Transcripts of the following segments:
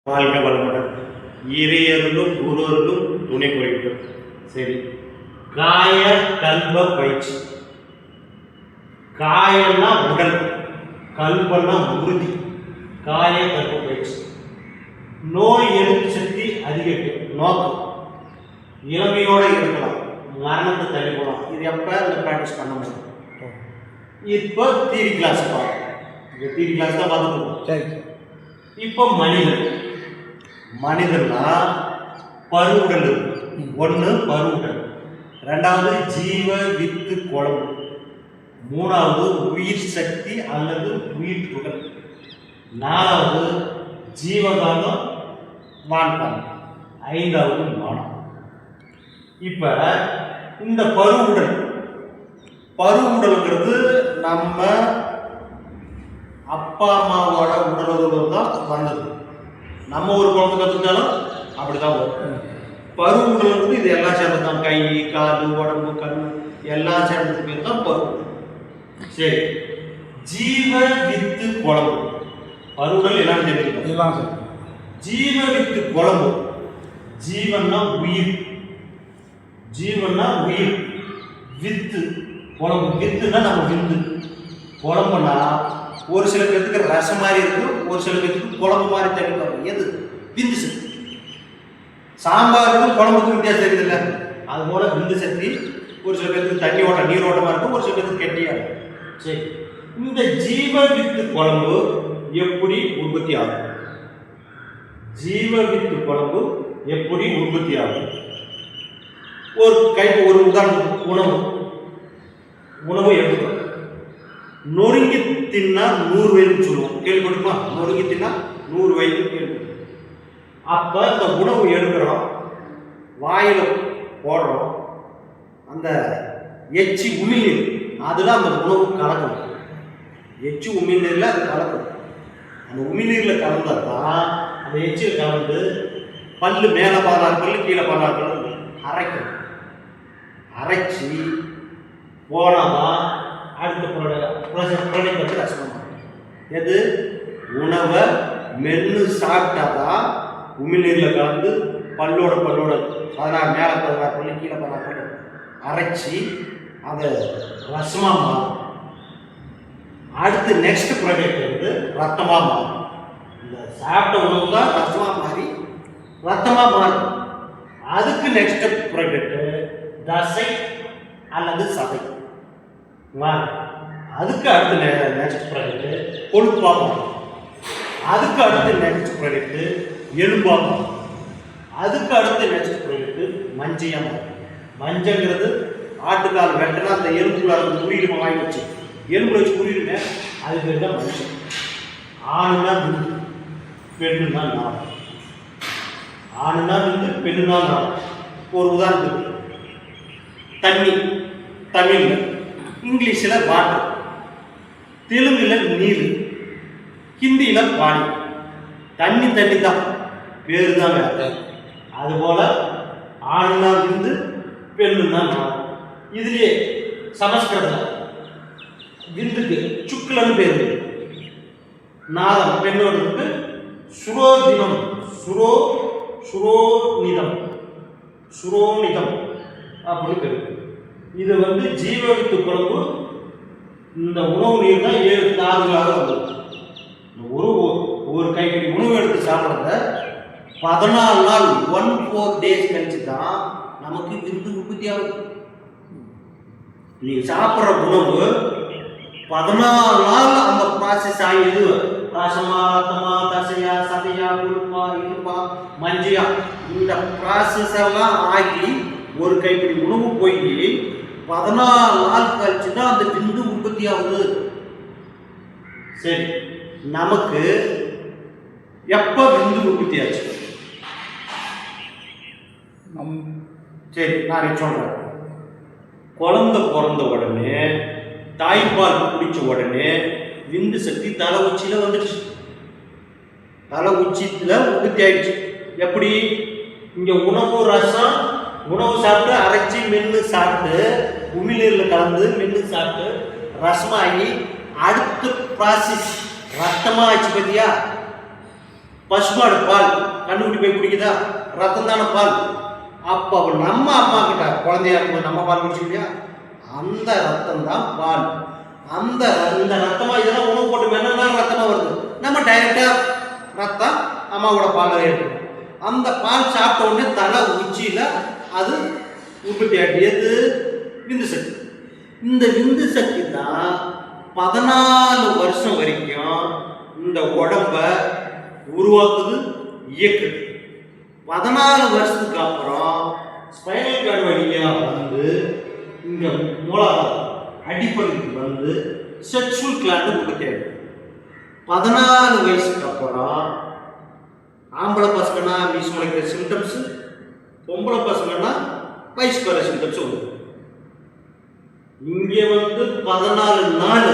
வாழ்க வளமுடன். இறையருளும் குருவருளும் துணை குறிப்பு. சரி, காய கல்ப பயிற்சி. காயம்னா உடல், கல்பன்னா உறுதி. காய கல்ப பயிற்சி. நோய் எதிர்ப்பு சக்தி அதிகரிக்கும். நோக்கம் இளமையோடு இருக்கலாம், மரணத்தை தள்ளி போகலாம். இது எப்போ இந்த ப்ராக்டிஸ் பண்ண முடியும்? இப்போ தியரி கிளாஸ் பார்ப்போம். இந்த தியரி கிளாஸ் தான் பார்த்துக்கணும். சரி, இப்போ மனிதன்னா பருவுடல் இருக்கு. ஒன்று பருவுடல், ரெண்டாவது ஜீவ வித்து குழம்பு, மூணாவது உயிர் சக்தி அல்லது உயிர் துகள், நாலாவது ஜீவகாந்தம் வான்காந்தம், ஐந்தாவது மானம். இப்ப இந்த பருவுடல்ங்கிறது நம்ம அப்பா அம்மாவோட உடலுறவு தான் வந்தது. நம்ம ஒரு குழந்தை கற்றுக்கிட்டாலும் அப்படிதான் வரும். பருவுடல்ங்கிறது இது எல்லாம் சேர்ந்து தான். கை, காது, உடம்பு, கண் எல்லாம் சேர்ந்தது பேர் தான் பருவு. சரி, ஜீவ வித்து குழம்பு. பருவுடல் எல்லாம் தெரியும். ஜீவ வித்து குழம்பு. ஜீவன்னா உயிர், ஜீவன்னா உயிர். வித்து குழம்பு. வித்துனா நம்ம விந்து. குழம்புனா ஒரு சில பேருக்கு ரசம் மாதிரி இருக்கும், ஒரு சில பேருக்கு குழம்பு மாதிரி தண்ணி. எது விந்து சக்தி? சாம்பாருக்கும் குழம்புக்கும் வித்தியாசம் தெரியுது இல்லை? அது போல விந்து சக்தி ஒரு சில பேருக்கு தண்ணி ஓட்டம், நீரோட்டமாக இருக்கும், ஒரு சில பேருக்கு கெட்டியாக இருக்கும். சரி, இந்த ஜீவ வித்து குழம்பு எப்படி உற்பத்தி ஆகும்? ஜீவ வித்து குழம்பு எப்படி உற்பத்தி ஆகும்? ஒரு உதாரணம், உணவு எடுத்துக்கிறோம். நொறுங்கி தின்னா 100 வயதுன்னு சொல்லுவோம். கேள்விப்பட்டுமா? நொறுங்கி தின்னா 100 வயது கேள்விப்படும். அப்ப இந்த உணவு எடுக்கிறோம், வாயில போடுறோம், அந்த எச்சி உமிழ்நீர் அதுல அந்த உணவு கலக்கணும். எச்சி உமிழ்நீர்ல அது கலக்கணும். அந்த உமிழ்நீர்ல கலந்தாதான் அந்த எச்சில் கலந்து பல்லு மேல 16 பல்லு கீழே 16 பல்லு அரைக்கணும். அரைச்சி போனாதான் அடுத்த ப்ராடக்ட் வந்து ரசமாக. எது? உணவை மென்று சாப்பிட்டாதான் உமிழ்நீரில் கலந்து பல்லோட 16 மேலே 16 பல்லு கீழே 16 பல்லு அரைச்சி அதை ரசமாக மாறும். அடுத்து நெக்ஸ்ட் ப்ராடக்ட் வந்து ரத்தமாக மாறும். இந்த சாப்பிட்ட உணவு தான் ரசமாக மாறி ரத்தமாக மாறும். அதுக்கு நெக்ஸ்ட் ப்ராடக்ட் தசை அல்லது சதை மாறும். அதுக்கு அடுத்து நெக்ஸ்ட் ப்ராடக்ட் கொழுப்பாக மாறும். அதுக்கு அடுத்து நெக்ஸ்ட் ப்ராடக்ட் எலும்பாக மாறும். அதுக்கு அடுத்து நெக்ஸ்ட் ப்ராடக்ட் மஞ்சையாக மாறும். மஞ்சங்கிறது ஆட்டுக்கால் வெட்டினா அந்த எலும்புல உயிரிமை வாங்கி வச்சு எலும்புல வச்சு உயிரிமை, அது பேர் தான் மஞ்சள். ஆணுன்னா விந்து, பெண்ணுன்னா நாளம். ஆணுன்னா விந்து, பெண்ணுன்னா நாளம். ஒரு உதாரணத்துக்கு தண்ணி, தமிழில், இங்கிலீஷில் வாட்டர், தெலுங்கில் நீர், ஹிந்தியில் பாடி. தண்ணி தான், பேரு தான் வேறு. அதுபோல் ஆணுனா விந்து, பெண்ணுன்னா நாளம். இதுலேயே சமஸ்கிருதத்தில் விந்துக்கு சுக்குலன்னு பேர், நாளம் பெண்ணோடதுக்கு சுரோதினம், சுரோனிதம் அப்படின்னு பேர். இது வந்து ஜீவ வித்து குழம்பு. இந்த உணவு நீர் தான் 7 நாளுகளாக வந்தது. ஒரு கைப்பிடி உணவு எடுத்து சாப்பிட்றத 14 நாள் 14 days கழிச்சு தான் நமக்கு விந்து உற்பத்தி ஆகுது. நீங்க சாப்பிட்ற உணவு 14 நாள் அந்த ப்ராசஸ் ஆகிடுது. ரசமா, ரத்தமா, தசையா, சதையா, கொழுப்பா, இனிப்பா, மஞ்சையா, இந்த ப்ராசஸ் எல்லாம் ஆகி ஒரு கைப்பிடி உணவு போய் 14 நாள் கழிச்சு தான் அந்த விந்து உற்பத்தி ஆகுது. சரி, நமக்கு எப்ப விந்து உற்பத்தி ஆச்சு? சரி, நான் சொல்றேன். குழந்தை பிறந்த உடனே, தாய்ப்பால் குடிச்ச உடனே விந்து சக்தி தலை உச்சியில வந்துடுச்சு. தலை உச்சியில உற்பத்தி ஆயிடுச்சு. எப்படி? இங்க உணவு ரசம், உணவு சாப்பிட்டு அரைச்சி மென்று சாப்பிட்டு உமிழ்நீரில் கலந்து மென்று சாப்பிட்டு ரசமாகி அடுத்த ப்ராசஸ் ரத்தமாக ஆச்சு. பார்த்தியா? பசுமாடு பால் கண்ணுக்குட்டி போய் குடிக்குதா? ரத்தம் தானே பால். அப்போ நம்ம அம்மா கிட்ட குழந்தையா இருக்கும்போது நம்ம பால் குடிச்சு இல்லையா? அந்த ரத்தம் தான் பால். அந்த ரத்தமா இதெல்லாம் உணவு போட்டு வேணும்னாலும் ரத்தமா வருது. நம்ம டைரக்டா ரத்தம் அம்மாவோட பால் ஏற்படும். அந்த பால் சாப்பிட்ட உடனே தலை உச்சியில அது உற்பத்தி ஆகியது விந்து சக்தி. இந்த விந்து சக்தி தான் 14 வருஷம் வரைக்கும் இந்த உடம்ப உருவாக்குது, இயக்குது. 14 வருஷத்துக்கு அப்புறம் ஸ்பைனல் கார்டு வழியா வந்து இங்க மூலாதாரம் அடிப்படைக்கு வந்து செக்ஷுவல் கிளாண்ட் உற்பத்தி ஆகிடும். 14 வயசுக்கு அப்புறம் ஆம்பளை பசங்கன்னா மீஸ் முளைக்கிற சிம்டம்ஸ், பொம்பளை பசங்கன்னா வயசுக்கு வர சிம்டம்ஸ் வரும். இங்கே வந்து 14 நாள்,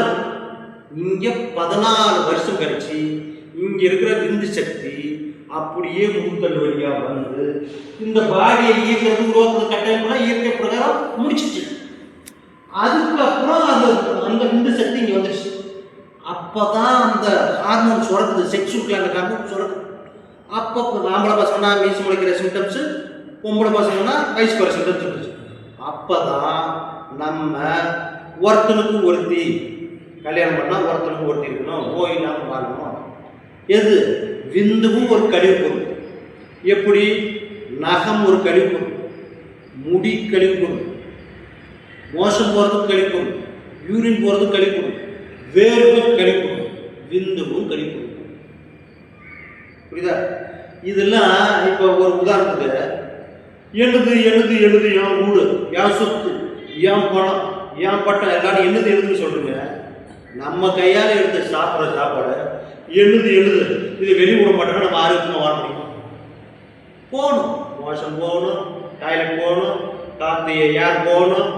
இங்கே 14 வருஷம் கழிச்சு இங்க இருக்கிற விந்து சக்தி அப்படியே முன்கல் வழியா வந்து இந்த பாடியை இயக்கிறது, உருவாக்குறது கட்டாயம் இயற்கை பிரகாரம் முடிச்சிச்சு. அதுக்கப்புறம் அந்த விந்து சக்தி இங்க வந்துடுச்சு. அப்பதான் அந்த ஹார்மோன் சுரக்குது, செக்ஷுவல் கிளாண்ட் ஹார்மோன் சுரக்குது. அப்போ ஆம்பளை பசங்கன்னா மீசு முளைக்கிற சிம்டம்ஸ், பொம்பளை பசங்கன்னா வயசுக்கு வர சிம்டம்ஸ் இருந்துச்சு. அப்பதான் நம்ம ஒருத்தனுக்கு ஒருத்தி கல்யாணம் பண்ணா ஒருத்தனுக்கு ஒருத்தி இருக்கணும், நோய் இல்லாமல் வாழணும். எது? விந்துவும் ஒரு கழிவு பொருள். எப்படி? நகம் ஒரு கழிவு பொருள், முடி கழிவு பொருள், மோசம் போகிறதுக்கு கழிவு பொருள், யூரின் போகிறதுக்கு கழிவு பொருள், வேர்வும் கழிவு பொருள், விந்துவும் கழிவு பொருள். புரியுதா? இதெல்லாம் இப்போ ஒரு உதாரணத்துக்கு எழுது எழுது எழுது என் ஊடு, என் சொத்து, என் பணம், என் பட்டம் எல்லாரும் எழுது எழுதுன்னு சொல்லுங்க. நம்ம கையால் எடுத்து சாப்பிட்ற சாப்பாடு எழுது எழுது இது வெளியே விட மாட்டோம்னா நம்ம ஆரோக்கியமாக வாழ முடியுமா? போகணும், மோசம் போகணும், டாய்லெட் போகணும், காற்று ஏர் போகணும்,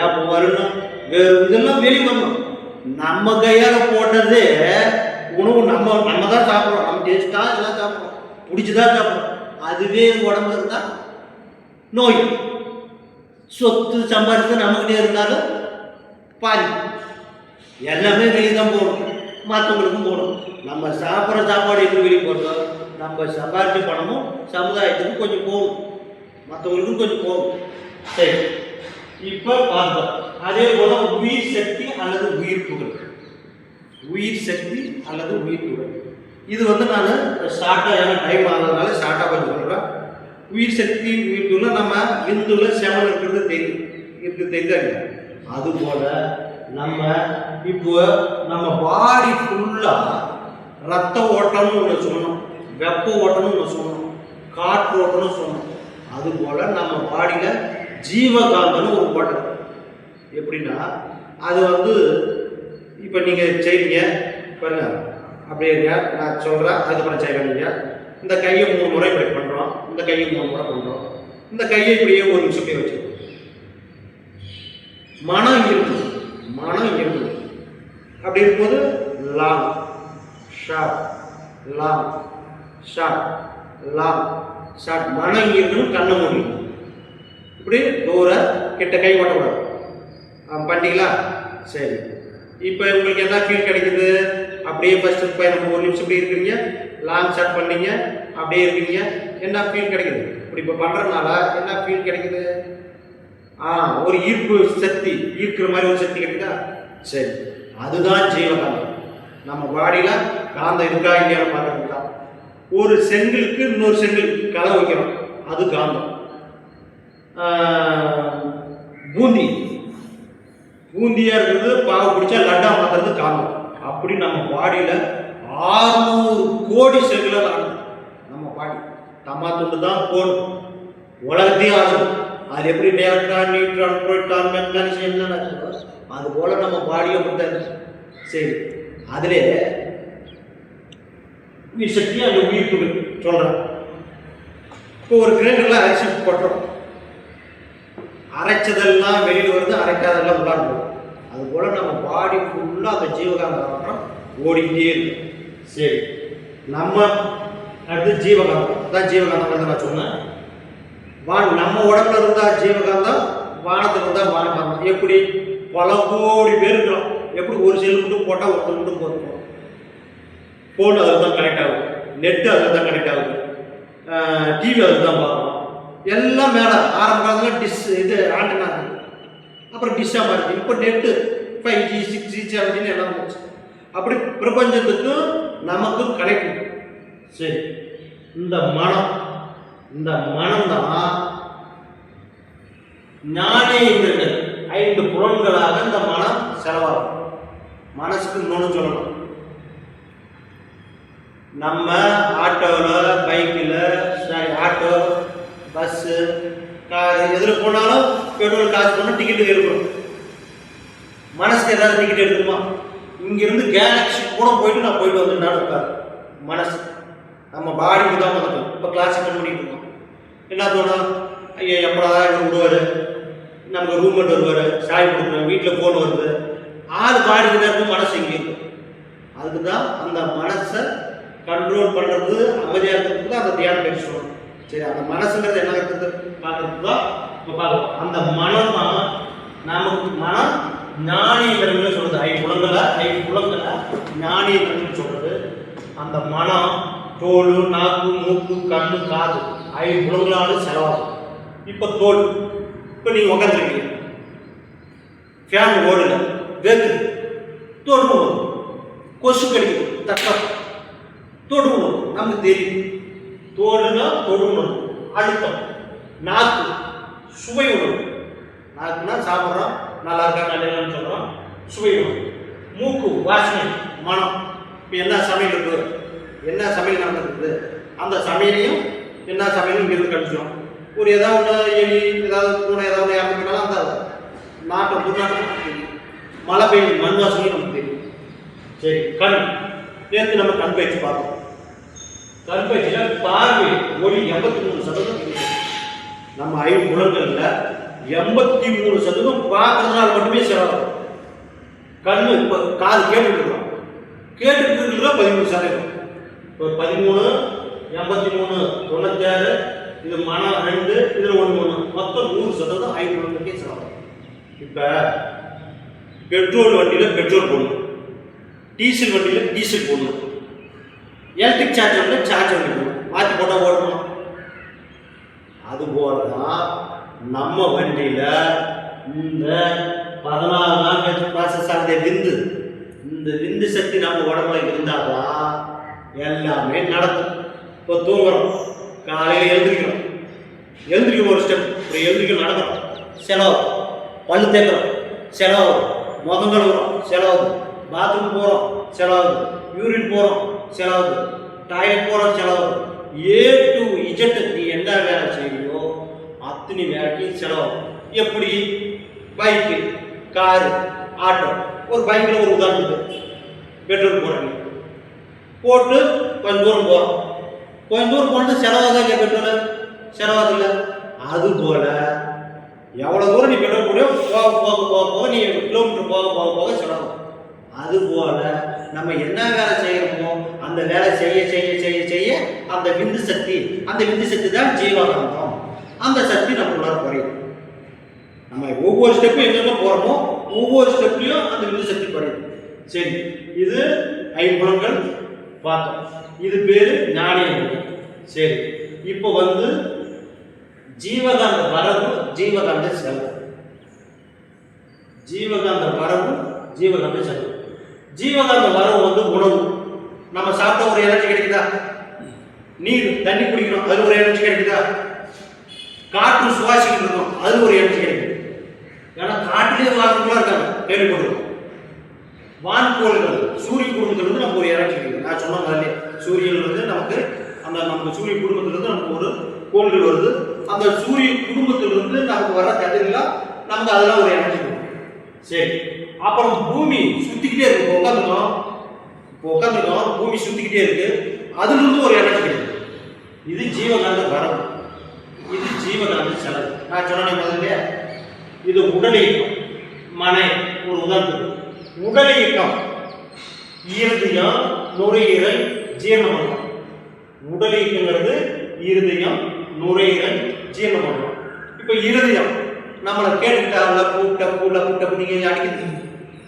ஏப்பம் வரணும், வேறு இதெல்லாம் வெளியே வரணும். நம்ம கையால் போட்டதே உணவு நம்ம தான் சாப்பிட்றோம். நம்ம டேஸ்ட்டாக எல்லாம் சாப்பிட்றோம், பிடிச்சிதான் சாப்பிட்றோம். அதுவே உடம்புல இருந்தால் நோய். சொத்து சம்பாதித்து நம்மகிட்டே இருந்தாலும் பாதி எல்லாமே வெளியே தான் போகணும், மற்றவங்களுக்கும் போகணும். நம்ம சாப்பிட்ற சாப்பாடு எப்படி வெளியே போகிறோம்? நம்ம சம்பாதிச்ச பணமும் சமுதாயத்துக்கும் கொஞ்சம் போகும், மற்றவங்களுக்கும் கொஞ்சம் போகும். சரி, இப்போ பார்த்தோம். அதே போல உயிர் சக்தி அல்லது உயிர் துகள், உயிர் சக்தி அல்லது உயிர் துகள். இது வந்து நான் ஷார்ட்டாக எனக்கு டைம் ஆகிறதுனால ஷார்ட்டாக கொஞ்சம் சொல்கிறேன். உயிர் சக்தி உயிர் துகள் நம்ம விந்துல செவன் இருக்கிறது தெரியாது. அதுபோல் நம்ம இப்போ நம்ம பாடி ஃபுல்லாக ரத்த ஓட்டம்னு ஒன்று சொன்னோம், வெப்ப ஓட்டம்னு ஒன்று சொன்னோம், காற்று ஓட்டம்னு சொன்னோம். அதுபோல் நம்ம பாடியில் ஜீவகாந்தம்னு ஒரு ஓட்டம். எப்படின்னா அது வந்து இப்போ நீங்கள் செய்வீங்க பாருங்க, அப்படியே இருங்க, நான் சொல்கிறேன், அதுக்கப்புறம் செய்வீங்க. இந்த கையை 3 முறை இப்படி பண்ணுறோம், இந்த கையை 3 முறை பண்ணுறோம், இந்த கையை இப்படியே 1 நிமிஷம் போய் வச்சுருக்கோம். மனம் இருக்கும், மனம் இருக்கும். அப்படி இருக்கும்போது long short, long short, long short. மனம் இருக்கணும், கண்ணை மூடி இப்படி தூர கிட்ட கை ஓட்டக்கூடாது. பண்ணிங்களா? சரி, இப்போ உங்களுக்கு என்ன ஃபீல் கிடைக்குது? அப்படியே ஃபர்ஸ்ட் இப்போ நம்ம 1 நிமிஷம் இப்படி இருக்கிறீங்க, லாங் ஷார்ட் பண்ணீங்க, அப்படியே இருக்கீங்க, என்ன ஃபீல் கிடைக்குது? இப்படி இப்போ பண்ணுறதுனால என்ன ஃபீல் கிடைக்குது? ஒரு ஈர்ப்பு சக்தி, ஈர்க்கிற மாதிரி ஒரு சக்தி கிடைக்குதா? சரி, அதுதான் ஜீவகாந்தம். நம்ம பாடியில் காந்தம் இருக்கா இல்லையா பார்க்கறது தான். ஒரு செங்கலுக்கு இன்னொரு செங்கல் கலை வைக்கிறோம், அது காந்தம். பூந்தி பூந்தியாக இருக்கிறது, பாவை பிடிச்சா லட்டா மாற்றுறது காந்தம். அப்படி நம்ம பாடியில் 600 கோடி செல்கள் ஆகும். நம்ம பாடி தம்மா துண்டு தான் போடும், உலகத்தையும் ஆகும். அது எப்படி நேரத்தான், நியூட்ரான், புரோட்டான், மெக்னீசியம், அது போல நம்ம பாடியை மட்டும். சரி, அதிலே உயிர் சக்தி அந்த உயிர் துகள் சொல்கிறேன். இப்போ ஒரு கிரைண்டரில் அரைச்சி போட்டுறோம், அரைச்சதெல்லாம் வெளியில் வருது, அரைக்காதெல்லாம் உள்ளாடுறோம். அதுபோல் நம்ம பாடி ஃபுல்லாக அந்த ஜீவகாந்தம் ஓடிக்கிட்டே இருக்கும். சரி, நம்ம அடுத்து ஜீவகாந்தம் தான். ஜீவகாந்தம் நான் சொன்னேன். நம்ம உடம்புல இருந்தால் ஜீவகாந்தம், வானத்தில் இருந்தால் வானகாந்தம். எப்படி? பல கோடி பேர் இருக்கிறோம். எப்படி ஒரு செல் மட்டும் போட்டால் ஒருத்தர் மட்டும் போட்டுருவோம், ஃபோன் அதில் தான் கனெக்ட் ஆகும். நெட்டு அதில் தான் கனெக்ட் ஆகுது, டிவி அதில் தான் பார்க்கணும், எல்லாம் மேலே ஆரம்ப காலத்தில் டிஷ் இது ஆண்டனா இருக்குது, அப்புறம் டிஷ்ஷாக மாறிச்சு, இப்போ நெட்டு 5G 6G 7G எல்லாம் வந்துச்சு. அப்படி பிரபஞ்சத்துக்கும் நமக்கும் கனெக்ட். சரி, இந்த மனம் தான் ஞானேந்திரங்கள் 5 புலன்களாக இந்த மனம் செலவாகும். மனசுக்கு இன்னொன்று சொல்லணும், நம்ம ஆட்டோவில் பைக்கில் ஆட்டோ பஸ்ஸு காரு எதில் போனாலும் பெட்ரோல் காசு பண்ணால் டிக்கெட்டு எடுக்கணும். மனசுக்கு ஏதாவது டிக்கெட் எடுக்குமா? இங்கேருந்து கேலக்ஸி கூட போயிட்டு நான் போயிட்டு வந்துட்டான்னு இருக்காது மனசு. நம்ம பாடிக்கு தான் வந்துட்டோம். இப்போ கிளாஸ் அட்டன் பண்ணிட்டு இருக்கோம். என்ன தோணும், ஐயா எப்படா இவர் விடுவார், நமக்கு ரூம்மேட் வருவார், சாய் கொடுக்குறோம், வீட்டில் ஃபோன் வருது, ஆள் பாடிக்கு தான் இருக்கும், மனசு இங்கே இருக்கும். அதுக்கு தான் அந்த மனசை கண்ட்ரோல் பண்ணுறது, அமைதியாக இருக்கிறதுக்கு தான் அந்த தியானம் பயிற்சி சொல்லணும். சரி, அந்த மனசுங்கிறது என்ன இருக்குது பார்க்கறது தான் இப்போ பார்க்கலாம். அந்த மனம் தான் நமக்கு மனம் ஞானேந்திரங்கள் சொல்கிறது. 5 புலங்களை ஞானேந்திரங்கள் சொல்கிறது. அந்த மனம் தோல், நாக்கு, மூக்கு, கண்ணு, காது 5 புலங்களாலும் செலவாகும். இப்போ தோல், இப்போ நீங்கள் உட்காந்துருக்கீங்க, ஃபேன் ஓடல, வேர்க்குது, தொடுவு வரும், கொசு கடிக்குது, தட்டம் தொடுவு வரும், நமக்கு தெரியும். தோடுனா தொடுவு, அழுத்தம். நாக்கு சுவை உணவு, நாக்குனா சாப்பிட்றோம், நல்லா இருக்கா நல்லன்னு சொல்கிறோம், சுவை உணவு. மூக்கு வாசனை, மனம். இப்போ என்ன சமையல் இருக்குது, என்ன சமையல் நடந்துருக்குது, அந்த சமையலையும் என்ன சமையல் இங்கிருந்து கழிச்சிடும். ஒரு ஏதாவது எலி, ஏதாவது பூனை, ஏதாவது இறந்துக்கிட்டாலும் அந்த நாட்டம் துர்நாட்டம் தெரியும். மழை பெய்யும், மண் வாசனையும் நமக்கு தெரியும். சரி, கண். நேற்று நம்ம கண் பயிற்சி பார்த்தோம். கண் பயிற்சியில் பார்வை ஒளி 83% நம்ம 5 புலன்களில் 83% பார்க்கறதுனால மட்டுமே செலவாகும். கண்ணு இப்போ காது கேட்டுருக்கோம், கேட்டுருக்கிறதுல 13%. இப்போ 13, 83, 96, இது மனம் 2, இதில் 1, மொத்தம் 100% 5 புலன்களுக்கே செலவாகும். இப்போ பெட்ரோல் வண்டியில் பெட்ரோல் போடணும், டீசல் வண்டியில் டீசல் போடணும், எலக்ட்ரிக் சார்ஜர் சார்ஜர் போடணும், மாற்றி போட்டால் ஓடணும். அதுபோல தான் நம்ம வண்டியில் இந்த 14 நாள் ப்ராசஸ் ஆகிய விந்து, இந்த விந்து சக்தி நம்ம உடம்புல இருந்தால் தான் எல்லாமே நடக்கும். இப்போ தூங்குறோம், காலையில் எழுந்திரிக்கிறோம் ஒரு ஸ்டெப், ஒரு எழுந்திரிக்க நடக்கிறோம், செலவு. பல்லு தேக்கிறோம், செலவு. முகம் கழுவுறோம், செலவு. பாத்ரூம் போகிறோம், செலவு. யூரின் போகிறோம், செலவு. டாய்லெட் போகிறோம், செலவு. A to Z நீ என்ன வேலை செய்யறியோ அத்தனை வேலைக்கு செலவு. எப்படி? Bike, car, auto. ஒரு பைக்கில் ஒரு உதாரணத்துக்கு பெட்ரோல் போடுறீங்க, போட்டு கொஞ்சம் தூரம் போகிறோம், கொஞ்சம் தூரம் போனது செலவாக இல்லையா? பெட்ரோல் செலவாக இல்லை. அதுபோல் எவ்வளோ தூரம் நீ பெட்ரோல் போடியோ போக போக போக போக நீ கிலோமீட்டர் போக போக போக செலவாகும். அதுபோல் நம்ம என்ன வேலை செய்யறோமோ அந்த வேலை செய்ய செய்ய செய்ய செய்ய அந்த விந்து சக்தி தான் ஜீவகாந்தம். அந்த சக்தி நம்மளால குறையும். நம்ம ஒவ்வொரு ஸ்டெப்பும் எங்கெங்க போகிறோமோ ஒவ்வொரு ஸ்டெப்லையும் அந்த விந்து சக்தி குறையும். சரி, இது 5 புலன்கள் பார்த்தோம். இது பேர் ஞானேந்திரங்கள். சரி, இப்போ வந்து ஜீவகாந்த வரவு, ஜீவகாந்த செலவு. ஜீவகாந்த வரவு, ஜீவகாந்த செலவு. ஜீவகாந்த வரவு வந்து உணவு. நம்ம சாப்பிட்ட ஒரு எனர்ஜி கிடைக்குதா? நீர், தண்ணி குடிக்கிறோம், அது ஒரு எனர்ஜி கிடைக்குதா? காற்று சுவாசிக்கிட்டு இருக்கோம், அது ஒரு எனர்ஜி கிடைக்குது. ஏன்னா காட்டிலே வாழ்க்கை இருக்காங்க, கேள்விப்படுறோம். வான்கோள்கள், சூரிய குடும்பத்திலிருந்து நமக்கு ஒரு எனர்ஜி கிடைக்குது. நான் சொன்ன மாதிரி சூரியன் வந்து நமக்கு அந்த நம்ம சூரிய குடும்பத்திலிருந்து நமக்கு ஒரு கோள்கள் வருது. அந்த சூரிய குடும்பத்திலிருந்து நமக்கு வர கதிரெல்லாம் நமக்கு அதெல்லாம் ஒரு எனர்ஜி கொடுக்கும். சரி, அப்புறம் பூமி சுத்திக்கிட்டே இருக்கு. இப்போ உட்காந்துருக்கோம், பூமி சுத்திக்கிட்டே இருக்கு, அதுலேருந்து ஒரு எனர்ஜி கிடைக்கும். இது ஜீவகாந்த வரவு, இது ஜீவகாந்த செலவு. நான் சொன்னேன் முதல்ல, இது உடல் இயக்கம். மனை ஒரு உதாரணத்துக்கு உடல் இயக்கம், இருதயம், நுரையீரல், ஜீரணமண்டலம். உடல் இயக்கங்கிறது இருதயம், நுரையீரல், ஜீரணமண்டலம். இப்போ இருதயம் நம்மளை கேட்டுக்கிட்டால கூட்ட நீங்கள் அடிக்கிறது.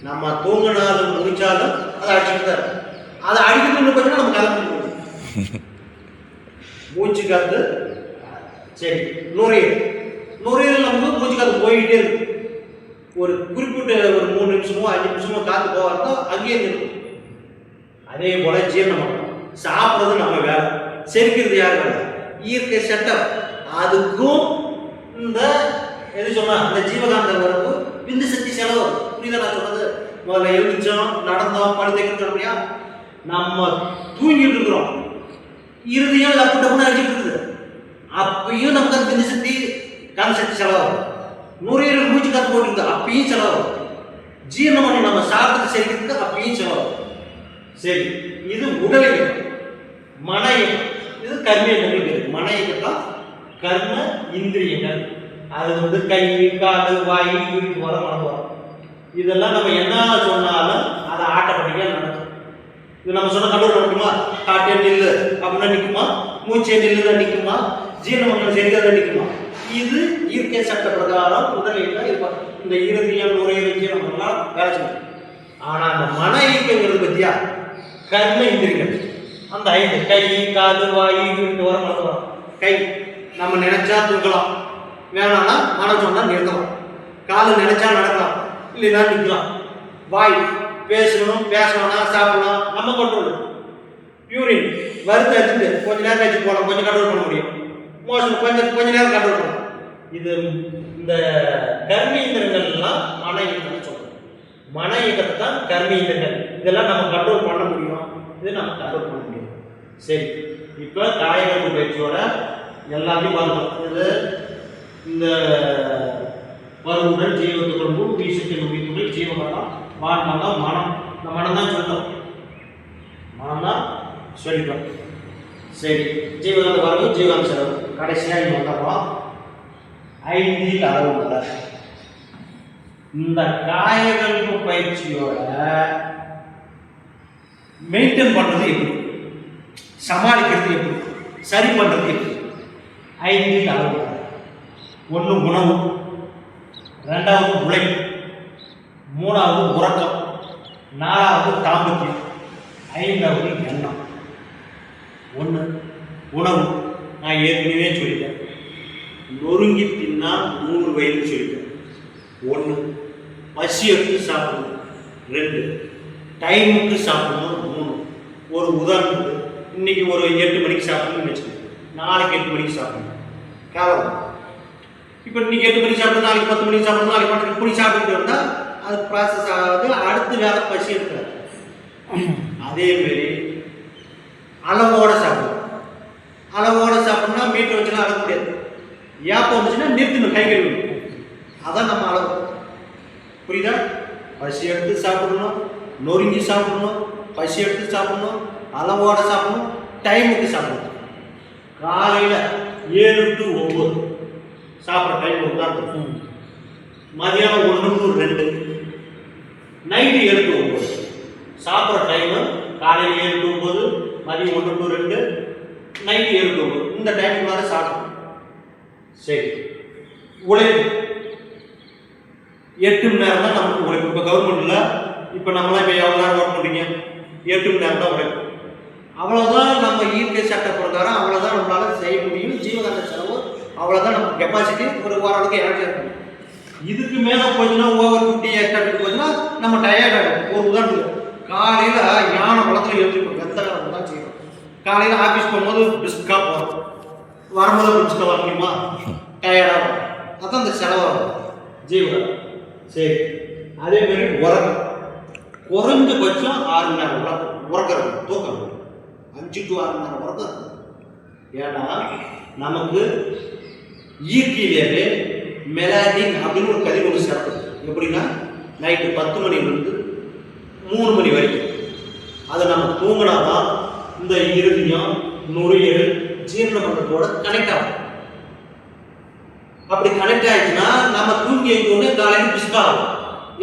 நம்ம தூங்கினாலும் முடிச்சாலும் அதை அடிச்சுட்டு தான் இருக்கும். அதை அடிக்கிறது பார்த்தீங்கன்னா நம்ம கலந்து மூச்சு காத்து. சரி, நுரையீரல் நமக்கு மூச்சு காத்து போயிட்டே இருக்கு. ஒரு குறிப்பிட்ட ஒரு 3 நிமிஷமோ 5 நிமிஷமோ காத்து போகாதோ அங்கேயே இருக்கும். அதே போல ஜீரணம் பண்ணணும். சாப்பிட்றது நம்ம வேலை, செரிக்கிறது யாரு வேலை? இயற்கை செட்டப். அதுக்கும் இந்த எது சொன்னா இந்த ஜீவகாந்த வரப்பு விந்து சக்தி செலவு. புரியுதா நான் சொன்னது? முதல்ல எழுந்திரிச்சோம், நடந்தோம், பழு தேய்க்கணும் இல்லையா? நம்ம தூங்கிட்டு இருக்கிறோம், இறுதியும் லப்பு டப்புன்னு அடிச்சுட்டு இருக்குது. அப்பயும் நமக்கு அந்த விந்து சக்தி காந்த சக்தி செலவாகும். நுரையீரல் மூச்சு காத்து போட்டு இருக்குது, அப்பயும் செலவாகும். ஜீரணம் பண்ணி நம்ம சாப்பிட்டு செரிக்கிறதுக்கு அப்பயும் செலவாகும். சரி, இது உடல் இயக்கம். மன இயக்கம் இது கர்ம இயக்கங்கள் இருக்கு. மன இயக்கம் தான் கர்ம இந்திரியங்கள். அது கை, காது, வாய், வர மனதுவரம். இதெல்லாம் நம்ம என்ன சொன்னாலும் அதை ஆட்டோமேட்டிக்காக நடக்கும். இது நம்ம சொன்ன கண்ட்ரோல் நடக்குமா? காட்டே நில்லு அப்படின்னா நிற்குமா? மூச்சே நில்லுதான் நிற்குமா? ஜீரணம் சரியாக நிற்குமா? இது இயற்கை சட்ட பிரகாரம் உடல் இயக்கம் இருப்பாங்க. இந்த இறுதியம் நுரையீரல் ஜீரணம் எல்லாம் வேலை செய்யும். ஆனால் அந்த மன இயக்கங்கிறது பற்றியா கர்ம இந்திரியங்கள் அந்த 5 கை, காது, வாய், வர மனதுவரம். கை நம்ம நினைச்சா தூக்கலாம், வேணாம்னா மனம் சொன்னா நிறுத்தலாம். காலு நினைச்சா நடக்கலாம், இல்லைன்னா நிற்கலாம். வாய் பேசணும், சாப்பிடலாம், நம்ம கண்ட்ரோல். யூரின் வறுத்து அடிச்சுட்டு கொஞ்ச நேரம் கழிச்சு போகலாம், கொஞ்சம் கண்ட்ரோல் பண்ண முடியும். மோஷன் கொஞ்ச நேரம் கண்ட்ரோல் பண்ணலாம். இது இந்த கர்மீந்திரங்கள்லாம் மன இயக்கம்னு சொல்றோம். மன இயக்கத்தை தான் கர்மீந்திரங்கள். இதெல்லாம் நம்ம கண்ட்ரோல் பண்ண முடியும், இது நம்ம கண்ட்ரோல் பண்ண முடியும். சரி, இப்போ காயகல்ப பயிற்சியோட எல்லாத்தையும் பார்க்கணும். இது இந்த வருவுடன் ஜீவத்துக்குழம்பு வீசுக்கு நுழைத்துகள் ஜீவகலாம் வாழ்நாள் மனம். இந்த மனம் தான் சொல்லிட்டோம், மனம் தான் சொல்லிட்டோம். சரி, ஜீவகாந்த வாழ்வு ஜீவகாந்த செலவு. கடைசியாக இங்கே வந்தப்போம் 5 அளவு இல்லை. இந்த காயகல்ப பயிற்சியோட மெயின்டைன் பண்ணுறது எப்படி, சமாளிக்கிறது எப்படி, சரி பண்ணுறது எப்படி? 5 அளவு. 1 உணவு, 2வது உழைப்பு, 3வது உறக்கம், 4வது தாம்பத்தியம், 5வது எண்ணம். 1 உணவு. நான் ஏற்கனவே சொல்லிட்டேன், நொறுங்கி தின்னா 3 வயதுன்னு சொல்லிட்டேன். 1 பசி எடுத்து சாப்பிடணும். 2 டைமுக்கு சாப்பிடணும். 3 ஒரு உதாரணத்துக்கு இன்னைக்கு ஒரு 8 மணிக்கு சாப்பிடணும்னு வச்சுக்கோங்க, நாளைக்கு 8 மணிக்கு சாப்பிடணும். காலம் இப்போ இன்னைக்கு 8 மணிக்கு சாப்பிடணும், நாளைக்கு 10 மணிக்கு சாப்பிடணும், நாளைக்கு 12 மணிக்கு சாப்பிட்டு வந்தால் அது ப்ராசஸ் ஆகாது, அடுத்து வேலை பசி எடுக்காது. அதேமாரி அளவோட சாப்பிடணும். அளவோட சாப்பிடணும்னா மீட்டை வச்சுலாம் அளக்க முடியாது. ஏப்பம் வந்துச்சுன்னா நிறுத்தணும், கை கழுவி. அதான் நம்ம அளவு. புரியுதா? பசி எடுத்து சாப்பிடணும், நொறுங்கி சாப்பிடணும், பசி எடுத்து சாப்பிடணும், அளவோட சாப்பிடணும், டைமுக்கு சாப்பிடணும். காலையில் 7 to 9 சாப்பிட்ற டைம் தான் இருக்கும். மதியானம் 1 to 2, நைட்டு 7 to 9 சாப்பிட்ற டைமு. காலையில் 7 to 9, மதியம் 1 to 2, நைட்டு 7 to 9. இந்த டைமுக்கு மேலே சாப்பிடணும். சரி, உழைப்பு 8 மணி நேரம் தான் நமக்கு உழைப்பு. இப்போ கவர்மெண்ட்டில் இப்போ நம்மளாம் இப்போ எவ்வளோ நேரம் ஒர்க் பண்ணுறீங்க? 8 மணி நேரம் தான் உழைப்பு. அவ்வளோதான் நம்ம இயற்கை சட்ட பிரகாரம் அவ்வளோதான் நம்மளால் செய்ய முடியும். ஜீவகாந்த செலவு அவ்வளோதான் நம்ம கெப்பாசிட்டி. ஒரு ஓரளவுக்கு எனர்ஜி இருக்கும். இதுக்கு மேலே போச்சுன்னா ஓவர் 50 எக்ஸ்ட்ரா போச்சுன்னா நம்ம டயர்ட் ஆகிடும். ஒரு உதாரணத்துக்கு காலையில் யானை பழத்தில் எழுதிருக்கோம், எந்த நேரம் தான் செய்யணும். காலையில் ஆஃபீஸ் போகும்போது பிஸ்கா போகிறோம், வரும்போது பிஸ்கா வர முடியுமா? டயர்டாகும். அதுதான் இந்த செலவாகும் ஜீவகாந்தம். சரி, அதேமாரி உறக்கம் குறைஞ்சபட்சம் 6 மணி நேரம் உறக்கிறது, தூக்கம் 5 to 6 மணி நேரம் உறக்கம். ஏன்னா நமக்கு இயற்கையிலேயே மெலானின் அப்படின்னு ஒரு கதிர் சேர்க்கும். எப்படின்னா நைட்டு 10 மணிலிருந்து 3 மணி வரைக்கும் அதை நம்ம தூங்கினாதான் இந்த இருதயம் நுரையீரல் ஜீரண மண்டலத்தோட கனெக்ட் ஆகும். அப்படி கனெக்ட் ஆயிடுச்சுன்னா நம்ம தூங்கி எழுந்தோடனே காலையில் பிஸ்கா ஆகும்.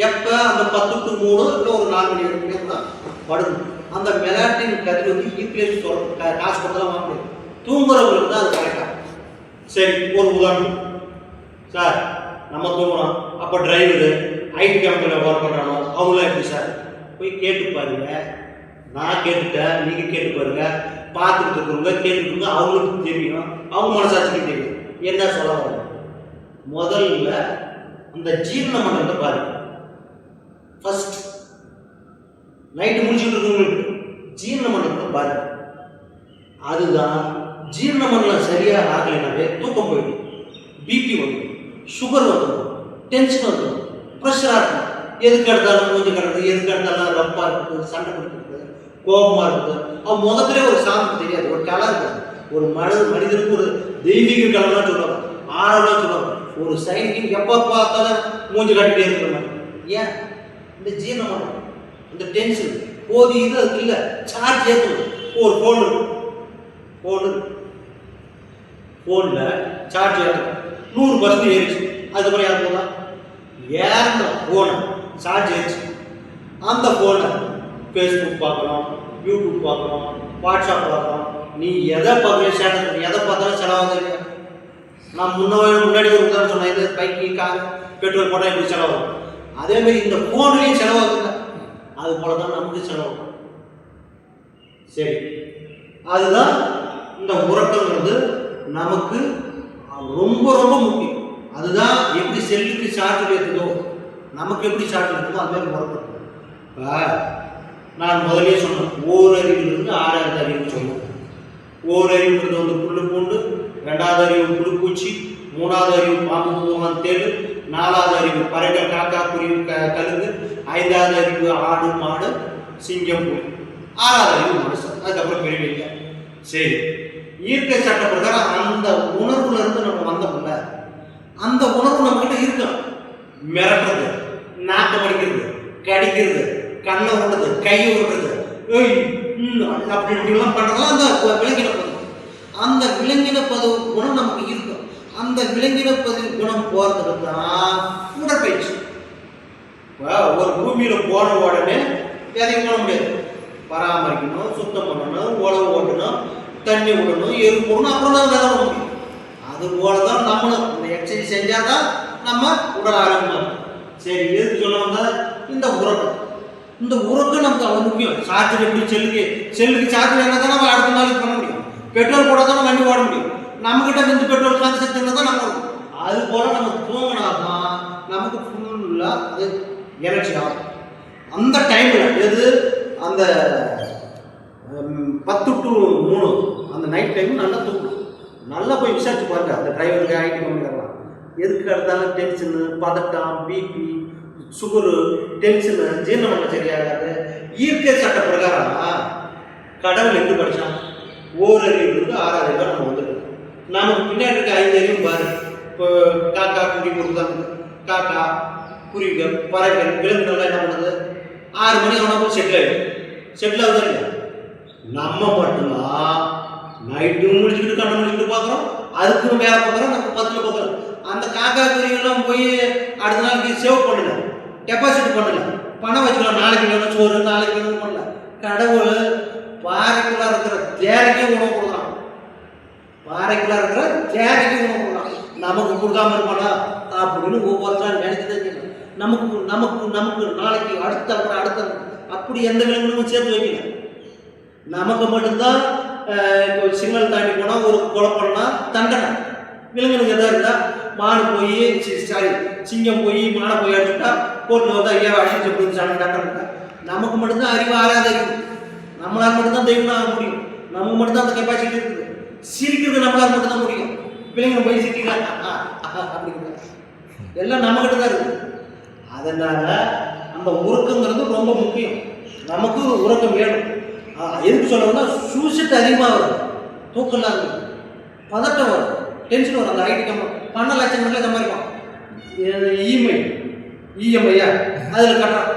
எப்போ அந்த 10 to 3 இல்லை ஒரு 4 மணி வரைக்கும் தான் படுது. அந்த மெலாட்டின் கதிர் இயற்கையிலேயே காசு கொடுத்தலாம் வாங்க முடியும். தூங்குறவங்களுக்கு தான் அது கரெக்டாக. சரி, ஒரு உதாரணம் சார், நம்ம தூங்குறோம், அப்போ டிரைவரு ஐடி கம்பெனியில் ஒர்க் பண்ணுறாங்க, அவங்களாம் எப்படி சார்? போய் கேட்டு பாருங்க. நான் கேட்டுட்டேன், நீங்கள் கேட்டு பாருங்க. பார்த்துக்கிட்டு இருக்கிறவங்க கேட்டுருங்க, அவங்களுக்கு தெரியும், அவங்க மனசாட்சிக்கு தெரியும் என்ன சொல்ல வரும். முதல்ல இந்த ஜீரண மண்டலத்தை பாருங்க. ஃபர்ஸ்ட் நைட்டு முடிச்சுட்டு இருக்கவங்களுக்கு ஜீரண மண்டலத்தை பாருங்க. அதுதான் ஜீரண மண்டலம் சரியாக ஆகலைனாவே தூக்கம் போயிடும், பிபி வந்துடும், சுகர் வந்துடும், டென்ஷன் வந்துடும், ப்ரெஷராக இருக்கும். எதுக்கு எடுத்தாலும் மூஞ்சி கிடக்குது, எதுக்கு எடுத்தாலும் ரப்பாக இருக்குது, சண்டை கொடுக்குறது, கோபமாக இருக்குது. அவன் முகத்திலே ஒரு சாந்தம் தெரியாது, ஒரு கலர் இருக்காது. ஒரு மனிதனுக்கு ஒரு தெய்வீக கலர்லாம் சொல்லுவாங்க, ஆழம்லாம் சொல்லுவாங்க. ஒரு சைனிக்கு எப்போ பார்த்தாலும் மூஞ்சி கட்டிகிட்டே இருக்கிற மாதிரி. ஏன்? இந்த ஜீரண மண்டலம், இந்த டென்ஷன் போதியது அதுக்கு இல்லை. சார்ஜ் ஏற்றணும். ஒரு ஃபோனில் சார்ஜ் ஏற்றணும், 100% ஏறிச்சு. அதுக்கப்புறம் யார் போகலாம்? ஏறணும் ஃபோனை சார்ஜ் ஏறிச்சு. அந்த ஃபோனை ஃபேஸ்புக் பார்க்கலாம், யூடியூப் பார்க்கலாம், வாட்ஸ்அப் பார்க்கலாம். நீ எதை பார்க்கல சேனல், எதை பார்த்தாலும் செலவாக இல்லையா? நான் முன்னாடி ஒரு உதாரணம் சொன்னேன், இது பைக்கு கார் பெட்ரோல் போட்டால் எப்படி செலவாகும், அதேமாதிரி இந்த ஃபோன்லேயும் செலவாகுங்க. அது போல தான் நமக்கு செலவாகும். சரி, அதுதான் இந்த உறக்கங்கிறது நமக்கு ரொம்ப ரொம்ப முக்கியம். அதுதான் எப்படி செல்லுக்கு சார்ஜ் ஏற்றுதோ நமக்கு எப்படி சார்ஜ் இருக்குதோ அது மாதிரி உறக்கம். இப்போ நான் முதலே சொன்னேன், ஓரறிவிலிருந்து 6வது அறிவுன்னு சொன்னேன். ஓரறிவுன்றது வந்து புல்லு பூண்டு, 2வது அறிவு புழுப்பூச்சி, 3வது அறிவு பாம்பு பூமான் தேடு, 4வது அறிவு பறவைகள் காக்கா குருவி கழுகு, 5வது அறிவு ஆடு மாடு சிங்கம் புலி, 6வது அறிவு மனுஷன், அதுக்கப்புறம் பெரியவங்க. சரி, இயற்கை சட்ட பிரகாரம் அந்த உணர்வுல இருந்து நம்ம வந்தோம்ல, அந்த உணர்வு நம்ம கிட்ட இருக்கணும். மிரட்டுறது, நாட்டம் அடிக்கிறது, கடிக்கிறது, கண்ணை விடுறது, கையை விடுறது, அப்படி இப்படிலாம் பண்றதெல்லாம் அந்த விலங்கின பதிவு. அந்த விலங்கின பதிவு குணம் நமக்கு இருக்கும். அந்த விலங்கின பதிவு குணம் போறதுக்கு தான் உடற்பயிற்சி. ஒரு பூமியில போன உடனே எதையும் பண்ண முடியாது. பராமரிக்கணும், சுத்தம் பண்ணணும், உழவு ஓட்டணும், தண்ணி விடணும், எரு போடணும், அப்புறம் தான் விதை விட முடியும். அது போலதான் நம்மளும் இந்த எக்ஸசைஸ் செஞ்சாதான் நம்ம உடல் ஆரோக்கியமா இருக்கும். சரி, எதுக்கு சொல்ல வந்தா இந்த உறக்கம். இந்த உறக்கம் நமக்கு அவ்வளோ முக்கியம். சார்ஜர் எப்படி செல்லுக்கு சார்ஜர் என்ன தான் நம்ம அடுத்த நாளைக்கு பண்ண முடியும். பெட்ரோல் போட தான் வண்டி ஓட முடியும். நம்மகிட்ட வந்து பெட்ரோல் காசு சேர்த்துனா தான் நம்ம அது போல நம்ம தூங்கினாதான் நமக்கு ஃபுல்லாக அது எனர்ஜி ஆகும். அந்த டைமில் எது அந்த 10 to 3 அந்த நைட் டைம் நல்லா தூங்கணும். நல்லா போய் விசாரிச்சு பாருங்க அந்த டிரைவருக்கு ஐடி பண்ணிடலாம். எதுக்கு எடுத்தாலும் டென்ஷனு, பதட்டம், பிபி, சுகரு, டென்ஷனு, ஜீரணம் சரியாகாது. இயற்கை சட்ட பிரகாரம் கடவுள் எங்கே படித்தான்? ஓரறிவிலிருந்து 6வது அறிவு நம்ம வந்துருக்கோம். நமக்கு பின்னாடி இருக்க 5 அறிவும் பாரு. இப்போ காக்கா குருவி கொடுத்தாங்க, காக்கா குருவிகள் பறவைகள் விலங்குகள்லாம் என்ன பண்ணுது? 6 மணி ஆனால் போய் செட்டில் ஆகுது இல்லையா? நம்ம மட்டும்தான் நைட்டு முடிச்சுக்கிட்டு கண்ணை முடிச்சுக்கிட்டு பார்க்குறோம், அதுக்கும் வேலை பார்க்குறோம், நம்ம 10ல் பார்க்குறோம். அந்த காக்கா குருவிகள்லாம் போய் அடுத்த நாளைக்கு சேவ் பண்ணல, டெபாசிட் பண்ணல, பணம் வச்சுக்கலாம். நாளைக்கு வேணும் சோறு, நாளைக்கு வேணும் பண்ணல. கடவுள் பாறைக்குள்ளே இருக்கிற தேரைக்கே உணவு கொடுக்குறான். பாறைக்குள்ளே இருக்கிற தேரைக்கே உணவு கொடுக்குறான். நமக்கு கொடுக்காம இருப்பானா அப்படின்னு ஒவ்வொருத்தரும் நினைச்சுதான் நமக்கு நமக்கு நமக்கு நாளைக்கு அடுத்த அப்படி எந்த விலங்குகளும் சேர்த்து வைக்கல. நமக்கு மட்டும்தான் இப்போ சிக்னல் தாண்டி போனால் ஒரு கொலை பண்ணால் தண்டனை. விலங்குகளுக்கு எதாவது இருந்தால் மாடு போய் சிங்கம் போய் மானை போய் அடிச்சுட்டா கோர்ட்டில் வந்து ஐயா அடிச்சு போய் தண்டனை. நமக்கு மட்டும்தான் அறிவு ஆகாத அறிவு. நம்மளால் மட்டும்தான் தெய்வம் ஆக முடியும். நமக்கு மட்டும்தான் அந்த கெப்பாசிட்டி இருக்குது. சிரிக்கிறது நம்மளால் மட்டும்தான் முடியும். பிள்ளைங்க போய் சிரிக்கிறாங்க அப்படிங்கிறது எல்லாம் நம்மகிட்ட தான் இருக்குது. அதனால அந்த உறக்கங்கிறது ரொம்ப முக்கியம். நமக்கு உறக்கம் வேணும். எதுக்கு சொல்லணும்னா சூசிட்டு அதிகமாக வரும், தூக்கம்லாம் இருக்கும், பதட்டம் வரும், டென்ஷன் வரும். அந்த ஐடி கம்பெனி 12 லட்சம் மட்டும் சம்பாதிக்கும். இஎம்ஐயா அதில் கட்டுறான்.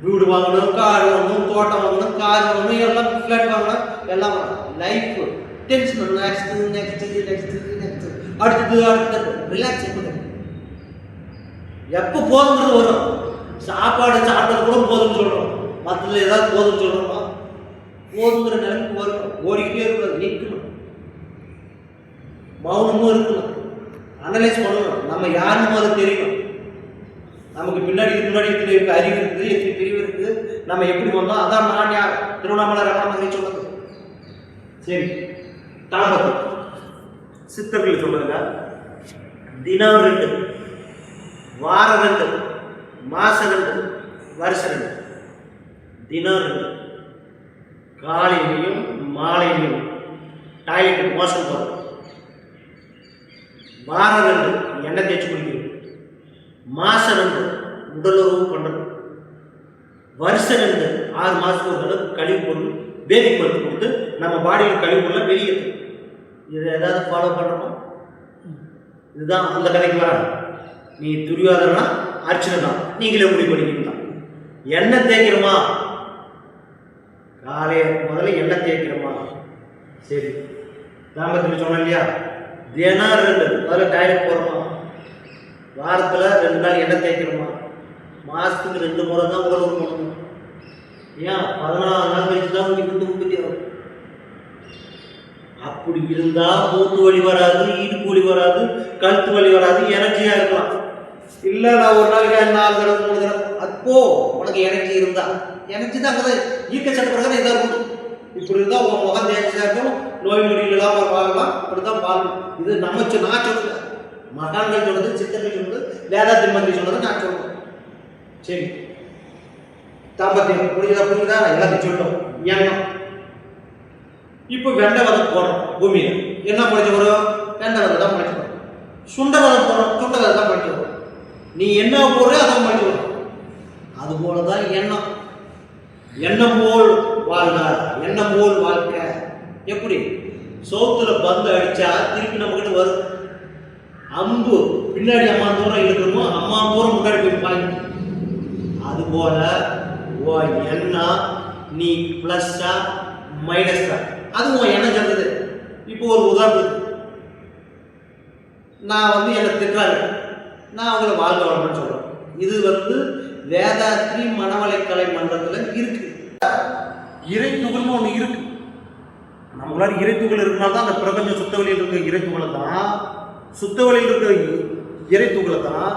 வீடு வாங்கணும், கார் வாங்கணும், தோட்டம் வாங்கணும், கார் வாங்கணும், எல்லாம் ஃப்ளாட் வாங்கணும், எல்லாம் வாங்கணும். லைஃப் டென்ஷன் நெக்ஸ்ட் அடுத்தது ரிலாக்ஸ் பண்ணுங்க. எப்போ போதுங்கிறது வரும். சாப்பாடு சாப்பிட்றது கூட போதும்னு சொல்கிறோம், மற்றதில் ஏதாவது போதும்னு சொல்கிறோமா? போதுங்கிற நிலைமைக்கு வரும். ஓடிக்கிட்டே இருக்கணும், நிற்கணும், மௌனமும் இருக்கணும், அனலைஸ் பண்ணணும். நம்ம யாருன்னு அது தெரியணும். நமக்கு முன்னாடி எத்தனை அறிவு இருக்குது, எத்தனை பிரிவு இருக்குது, நம்ம எப்படி வந்தோம். அதான் நான் யார் திருவண்ணாமலை ரமண மகன் சொன்னது. சரி, தாம்பத்தியம் சித்தர்கள் சொல்லுங்க, தினம் 2, வாரம் 2, மாசம் 2, வருஷம் 2. தினம் 2, காலையிலையும் மாலையிலையும் டாய்லெட் மோசம் போகிறது. வாரம் 2 எண்ணெய் தேய்ச்சி குளிக்கிறது. மாசம் 2 உடலுறவு பண்ணுறது. வருஷம் 2 6 மாதத்துக்கு ஒரு தடவை கழிவு பொருள் வேதிக் மருந்து கொடுத்து நம்ம பாடியில் கழிவு பொருளை வெளியேற்று. இதை ஏதாவது ஃபாலோ பண்ணுறோமா? இதுதான் அந்த கதைக்கு வர. நீ துரியோதனா அர்ச்சனை தான், நீங்களே முடிவு பண்ணிக்கலாம். எண்ணெய் தேய்க்கிறோமா? காலையை முதல்ல எண்ணெய் தேய்க்கிறோமா? சரி, தாம்பத்தில் சொன்னேன் இல்லையா, தினம் 2 முதல்ல டாய்லெட் போகிறோமா? வாரத்தில் 2 நாள் எண்ணெய் தேய்க்கிறோமா? மாதத்துக்கு 2 முறை தான் உடல் போடணும். ஏன் 14 நாள் கழிச்சு தான் உங்களுக்கு உற்பத்தி ஆகும். அப்படி இருந்தால் மூட்டு வலி வராது, இடுப்பு வலி வராது, கழுத்து வலி வராது, எனர்ஜியாக இருக்கலாம். இல்லை நான் ஒரு நாளைக்கு 4 தடவை 3 தடவை, அப்போ உனக்கு எனர்ஜி இருந்தா, எனர்ஜி தான் அங்கே தான் ஈர்க்க சட்ட பிரகாரம் இதாக இருக்கும். இப்படி இருந்தால் உன் முகம் தேய்ச்சியாக இருக்கும், நோய் நொடியில் இல்லாமல் வாழலாம். இப்படி தான் வாழணும். இது நம்ம நான் சொல்லுங்க, மகான்கள் சொன்னது, சித்தர்கள் சொன்னது, வேதாத்திரி மந்திரி சொன்னது நான் சொல்லுவேன். சரி, தாம்பத்தியம் புரியுதா? எல்லாத்தையும் சொல்லிட்டோம். எண்ணம். இப்போ வெண்டை வதம் போடுறோம். பூமியில் என்ன முளைச்சி வரும்? வெண்டை வதை தான் முளைச்சி வரும். சுண்டை வதம் போடுறோம், சுண்டை வதை தான் முளைச்சி வரும். நீ என்ன போடுற அதை முளைச்சி வரும். அதுபோல தான் எண்ணம். எண்ணம் போல் வாழ்ந்தார், எண்ணம் போல் வாழ்க்கை. எப்படி? சோத்துல பந்து அடிச்சா திருப்பி நம்ம கிட்ட வரும். அம்பு பின்னாடி அம்மா தூரம் இழுக்கணுமோ, அம்மா தூரம் முன்னாடி போய் பாய்க்கும். அதுபோல எண்ணம் நீ பிளஸ்ஸா மைனஸா, அதுவும் என்ன சொல்றது. இப்போ ஒரு உதாரணத்துக்கு நான் என்னை திட்டுறாங்க, நான் அவங்கள வாழ்க வளம்னு சொல்றேன். இது வேதாத்ரி மனவளைக்கலை மன்றத்தில் இருக்கு. இறை துகள்னு ஒன்று இருக்கு. நம்மளால இறை துகள் இருக்கனால தான் அந்த பிரபஞ்ச சுத்த வழியில் இருக்கிற இறை துகளை தான், சுத்த வழியில் இருக்கிற இறை துகளை தான்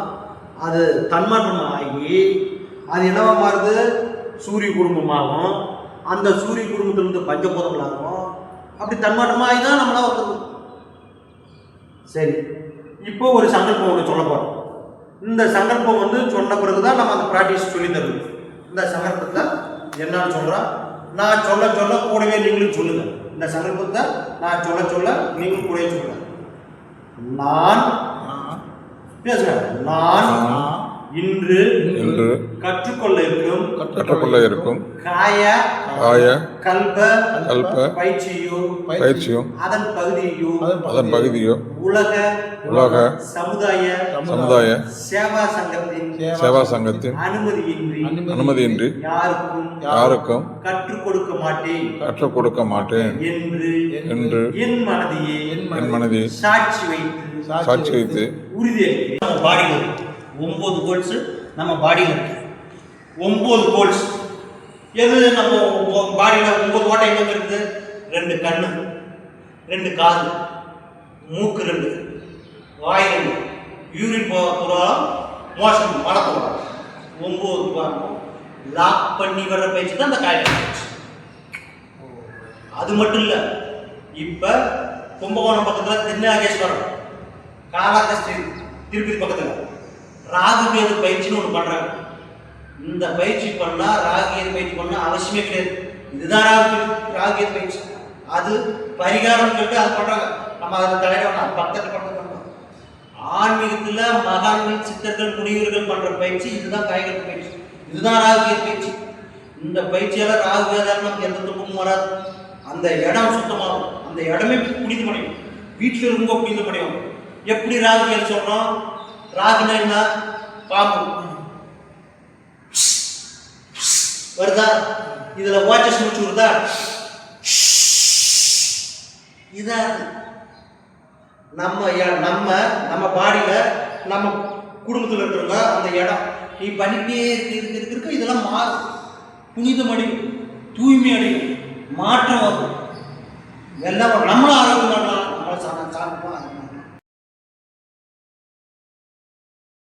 அது தன்மாற்றம் ஆகி அது என்னவா மாறுது? சூரிய குடும்பமாகும். அந்த சூரிய குடும்பத்திலிருந்து பஞ்சபூதங்களாகும். அப்படி தன்மாற்றமாகி தான் நம்மளாம் வந்துடும். சரி, இப்போ ஒரு சங்கல்பம் ஒன்று சொல்ல போகிறோம். இந்த சங்கல்பம் சொன்ன பிறகு தான் நம்ம அந்த ப்ராக்டிஸ் சொல்லி தருவோம். இந்த சங்கல்பத்தை என்னன்னு சொல்கிறோம், நான் சொல்ல சொல்ல கூடவே நீங்களும் சொல்லுங்கள். இந்த சங்கல்பத்தை நான் சொல்ல சொல்ல நீங்களும் கூடவே சொல்லுங்கள். நான் பேசுங்க. நான் இன்று கற்றுக்கொள்ள இருக்கும் காய கல்ப பயிற்சியும் அதன் பகுதியோ உலக சமுதாய சேவா சங்கத்தின் அனுமதியின்றி யாருக்கும் கற்றுக் கொடுக்க மாட்டேன் என்று என் மனதையே சாட்சி வைத்து உறுதியளிக்கிறேன். 9 கோல்ஸ் நம்ம பாடியில் இருக்கு. 9 கோல்ஸ் எது? நம்ம பாடியில் 9 ஓட்டை எங்க இருக்குது? 2 கண்ணு, 2 காது, மூக்கு 2, வாய் 2, யூரின் துறாலம், மோஷன் மலத்துறாலம். 9 லாக் பண்ணி வர்ற பயிற்சி தான் அந்த காய்கறி பயிற்சி. அது மட்டும் இல்லை, இப்போ கும்பகோணம் பக்கத்தில் திருநாகேஸ்வரம், காலாகஸ்தி திருப்பதி பக்கத்தில் ராகு கேது பயிற்சின்னு ஒன்று பண்ணுறாங்க. இந்த பயிற்சி பண்ணால் ராகு கேது பயிற்சி பண்ணால் அவசியமே கிடையாது. இதுதான் ராகு கேது பயிற்சி. அது பரிகாரம் சொல்லிட்டு அது பண்ணுறாங்க. நம்ம அதில் தலையிடணும், பக்கத்தில் பண்ணுறோம். ஆன்மீகத்தில் மகான்கள், சித்தர்கள், முனிவர்கள் பண்ணுற பயிற்சி இதுதான் காய்கறி பயிற்சி. இதுதான் ராகு கேது பயிற்சி. இந்த பயிற்சியால் ராகு கேதால் நமக்கு எந்த துன்பமும் வராது. அந்த இடம் சுத்தமாகும். அந்த இடமே புனிதமடையும். வீட்டில் இருக்கும்போது புனிதமடையும். எப்படி ராகு கேது சொல்கிறோம்? ராகுனா என்ன? பாம்பு வருதா? இதுல வாட்சஸ் மூச்சு வருதா? இதான் நம்ம பாடியில நம்ம குடும்பத்தில் இருக்கிறவங்க அந்த இடம் நீ பண்ணிட்டே இருக்க இதெல்லாம் மாறும். புனிதம் அடையும், தூய்மை அடையும், மாற்றம் வரும். எல்லாம் நம்மளும் ஆரோக்கியம் பண்ணலாம். நம்மளால சாப்பிடலாம்.